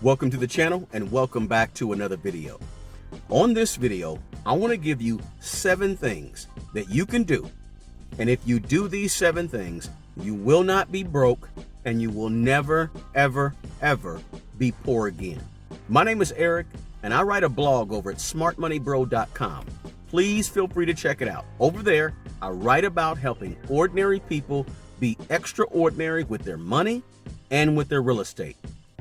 Welcome to the channel and welcome back to another video. On this video, I want to give you 7 things that you can do. And if you do these 7 things, you will not be broke and you will never, ever, ever be poor again. My name is Eric and I write a blog over at smartmoneybro.com. Please feel free to check it out. Over there, I write about helping ordinary people be extraordinary with their money and with their real estate.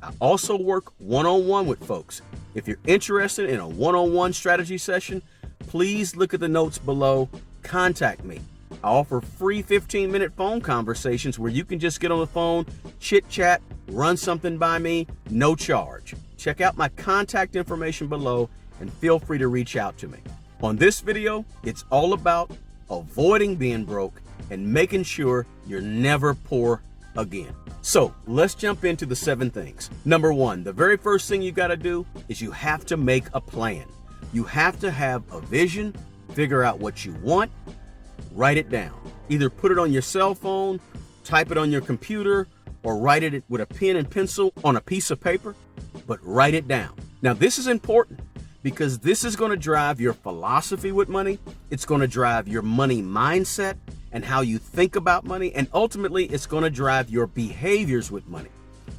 I also work one-on-one with folks. If you're interested in a one-on-one strategy session, please look at the notes below. Contact me. I offer free 15-minute phone conversations where you can just get on the phone, chit-chat, run something by me, no charge. Check out my contact information below and feel free to reach out to me. On this video, it's all about avoiding being broke and making sure you're never poor again. So let's jump into the 7 things. Number 1, the very first thing you got to do is you have to make a plan. You have to have a vision, figure out what you want, write it down. Either put it on your cell phone, type it on your computer, or write it with a pen and pencil on a piece of paper, but write it down. Now this is important because this is going to drive your philosophy with money. It's going to drive your money mindset and how you think about money. And ultimately, it's going to drive your behaviors with money,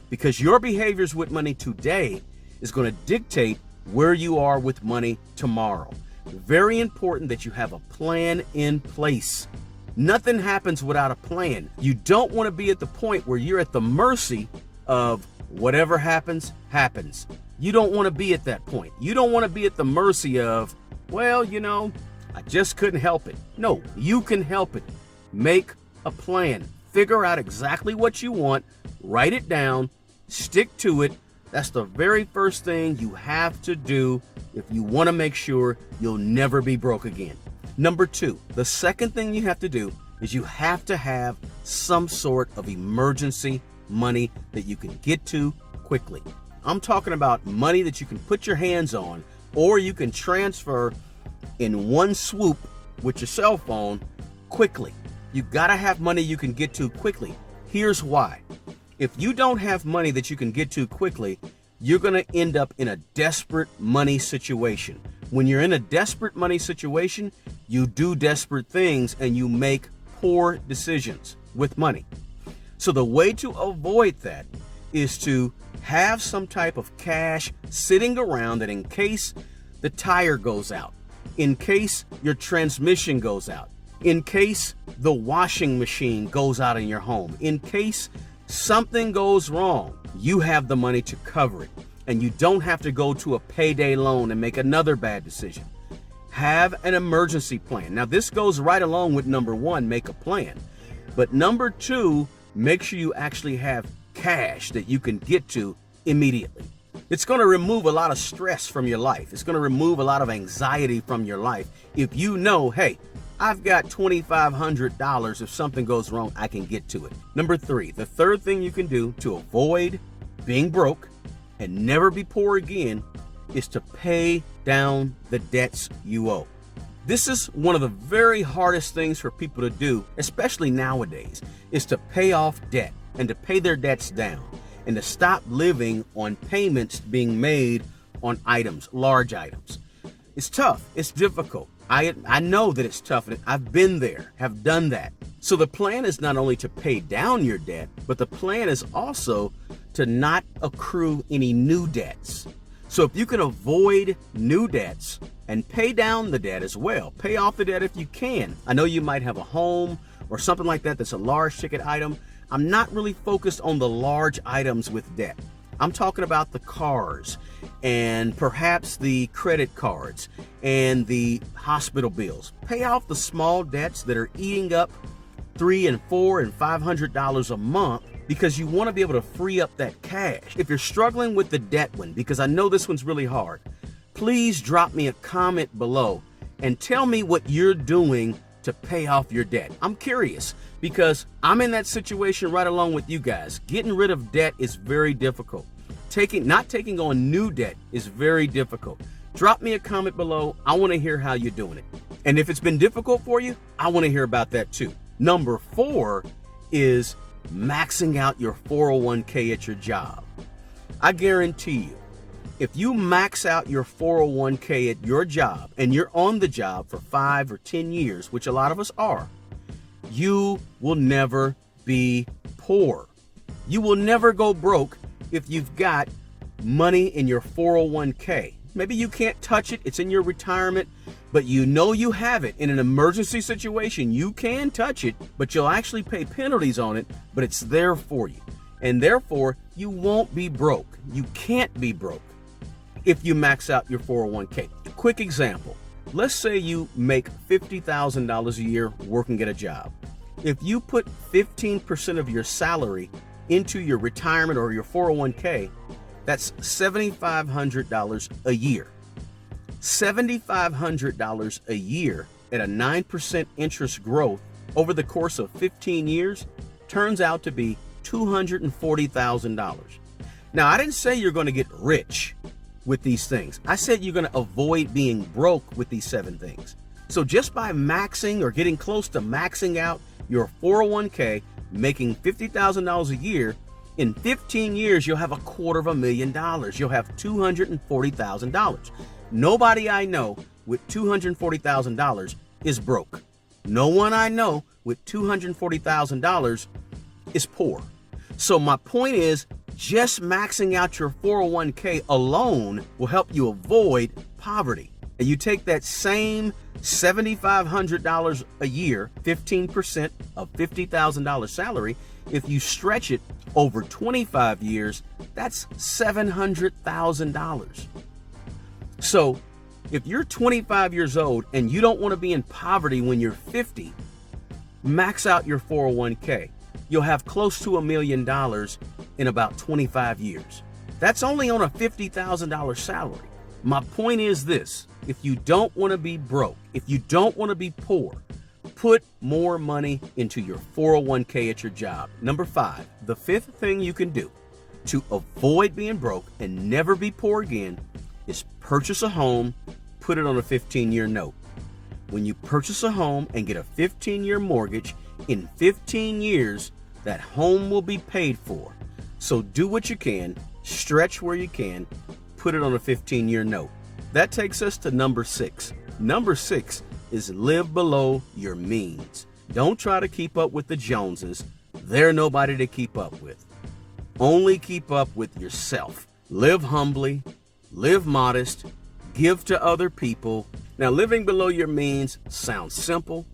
because your behaviors with money today is going to dictate where you are with money tomorrow. Very important that you have a plan in place. Nothing happens without a plan. You don't want to be at the point where you're at the mercy of whatever happens, happens. You don't want to be at that point. You don't want to be at the mercy of, well, I just couldn't help it. No, you can help it. Make a plan. Figure out exactly what you want. Write it down. Stick to it. That's the very first thing you have to do if you want to make sure you'll never be broke again. Number 2, the second thing you have to do is you have to have some sort of emergency money that you can get to quickly. I'm talking about money that you can put your hands on or you can transfer in one swoop with your cell phone quickly. You gotta have money you can get to quickly. Here's why. If you don't have money that you can get to quickly, you're gonna end up in a desperate money situation. When you're in a desperate money situation, you do desperate things and you make poor decisions with money. So the way to avoid that is to have some type of cash sitting around that in case the tire goes out, in case your transmission goes out, in case the washing machine goes out in your home, in case something goes wrong, you have the money to cover it and you don't have to go to a payday loan and make another bad decision. Have an emergency plan. Now this goes right along with number 1, make a plan. But number 2, make sure you actually have cash that you can get to immediately. It's going to remove a lot of stress from your life. It's going to remove a lot of anxiety from your life. If you know, hey, I've got $2,500. If something goes wrong, I can get to it. Number 3, the third thing you can do to avoid being broke and never be poor again is to pay down the debts you owe. This is one of the very hardest things for people to do, especially nowadays, is to pay off debt and to pay their debts down and to stop living on payments being made on items, large items. It's tough. It's difficult. I know that it's tough. And I've been there, have done that. So the plan is not only to pay down your debt, but the plan is also to not accrue any new debts. So if you can avoid new debts and pay down the debt as well, pay off the debt if you can. I know you might have a home or something like that that's a large ticket item. I'm not really focused on the large items with debt. I'm talking about the cars and perhaps the credit cards and the hospital bills. Pay off the small debts that are eating up $300 and $400 and $500 a month, because you want to be able to free up that cash. If you're struggling with the debt one, because I know this one's really hard, please drop me a comment below and tell me what you're doing to pay off your debt. I'm curious because I'm in that situation right along with you guys. Getting rid of debt is very difficult. Not taking on new debt is very difficult. Drop me a comment below. I want to hear how you're doing it. And if it's been difficult for you, I want to hear about that too. Number 4 is maxing out your 401k at your job. I guarantee you, if you max out your 401k at your job and you're on the job for 5 or 10 years, which a lot of us are, you will never be poor. You will never go broke if you've got money in your 401k. Maybe you can't touch it, it's in your retirement, but you know you have it. In an emergency situation, you can touch it, but you'll actually pay penalties on it, but it's there for you. And therefore, you won't be broke. You can't be broke if you max out your 401k. Quick example. Let's say you make $50,000 a year working at a job. If you put 15% of your salary into your retirement or your 401k, that's $7,500 a year. $7,500 a year at a 9% interest growth over the course of 15 years turns out to be $240,000. Now, I didn't say you're going to get rich with these things. I said you're going to avoid being broke with these 7 things. So just by maxing or getting close to maxing out your 401k, making $50,000 a year, in 15 years, you'll have $250,000. You'll have $240,000. Nobody I know with $240,000 is broke. No one I know with $240,000 is poor. So my point is, just maxing out your 401k alone will help you avoid poverty. And you take that same $7,500 a year, 15% of $50,000 salary, if you stretch it over 25 years, that's $700,000. So if you're 25 years old and you don't want to be in poverty when you're 50, max out your 401k. You'll have close to $1 million in about 25 years. That's only on a $50,000 salary. My point is this: if you don't want to be broke, if you don't want to be poor, put more money into your 401k at your job. Number 5, the 5th thing you can do to avoid being broke and never be poor again is purchase a home, put it on a 15-year note. When you purchase a home and get a 15-year mortgage, in 15 years, that home will be paid for. So do what you can, stretch where you can, put it on a 15-year note. That takes us to number 6. Number 6 is live below your means. Don't try to keep up with the Joneses. They're nobody to keep up with. Only keep up with yourself. Live humbly, live modest, give to other people. Now, living below your means sounds simple.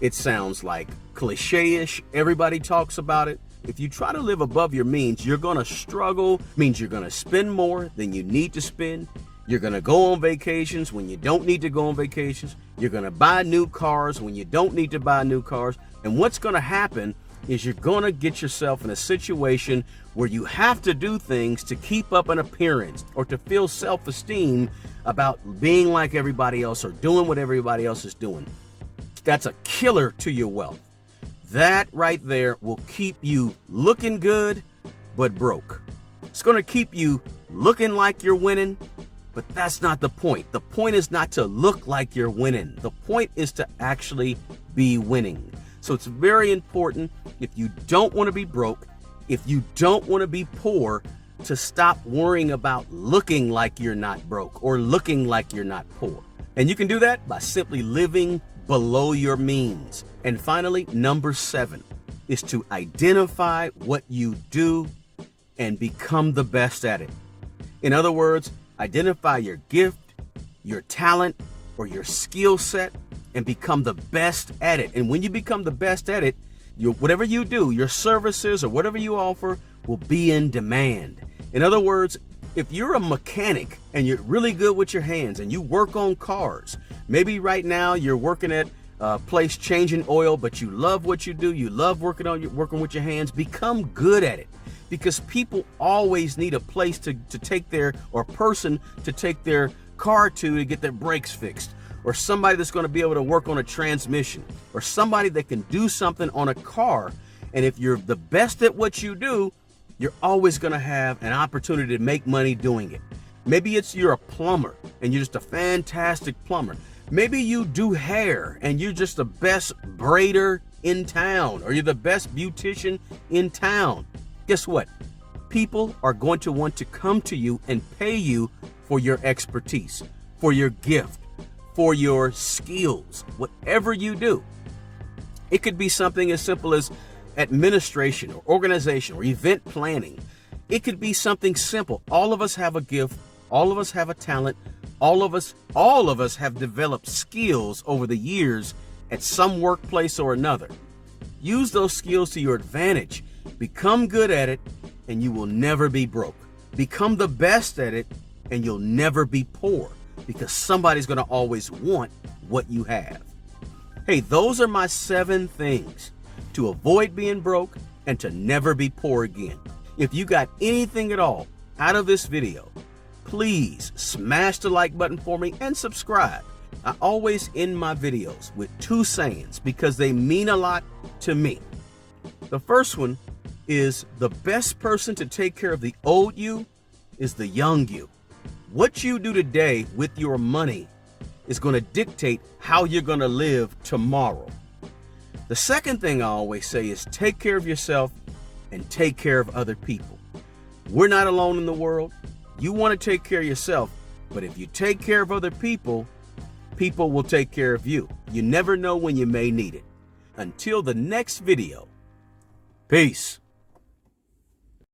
It sounds like cliche-ish. Everybody talks about it. If you try to live above your means, you're going to struggle. Means you're going to spend more than you need to spend. You're going to go on vacations when you don't need to go on vacations. You're going to buy new cars when you don't need to buy new cars. And what's going to happen is you're going to get yourself in a situation where you have to do things to keep up an appearance or to feel self-esteem about being like everybody else or doing what everybody else is doing. That's a killer to your wealth. That right there will keep you looking good, but broke. It's going to keep you looking like you're winning, but that's not the point. The point is not to look like you're winning. The point is to actually be winning. So it's very important, if you don't want to be broke, if you don't want to be poor, to stop worrying about looking like you're not broke or looking like you're not poor. And you can do that by simply living below your means. And finally, number 7 is to identify what you do and become the best at it. In other words, identify your gift, your talent, or your skill set and become the best at it. And when you become the best at it, whatever you do, your services or whatever you offer will be in demand. In other words, if you're a mechanic and you're really good with your hands and you work on cars, maybe right now you're working at a place changing oil, but you love what you do, you love working with your hands, become good at it. Because people always need a place to take their, or person to take their car to get their brakes fixed, or somebody that's going to be able to work on a transmission, or somebody that can do something on a car. And if you're the best at what you do, you're always going to have an opportunity to make money doing it. Maybe you're a plumber and you're just a fantastic plumber. Maybe you do hair and you're just the best braider in town, or you're the best beautician in town. Guess what? People are going to want to come to you and pay you for your expertise, for your gift, for your skills, whatever you do. It could be something as simple as administration or organization or event planning. It could be something simple. All of us have a gift. All of us have a talent. All of us have developed skills over the years at some workplace or another. Use those skills to your advantage. Become good at it, and you will never be broke. Become the best at it, and you'll never be poor, because somebody's going to always want what you have. Hey, those are my 7 things to avoid being broke and to never be poor again. If you got anything at all out of this video, please smash the like button for me and subscribe. I always end my videos with 2 sayings because they mean a lot to me. The first one is, the best person to take care of the old you is the young you. What you do today with your money is going to dictate how you're going to live tomorrow. The second thing I always say is, take care of yourself and take care of other people. We're not alone in the world. You want to take care of yourself, but if you take care of other people, people will take care of you. You never know when you may need it. Until the next video, peace.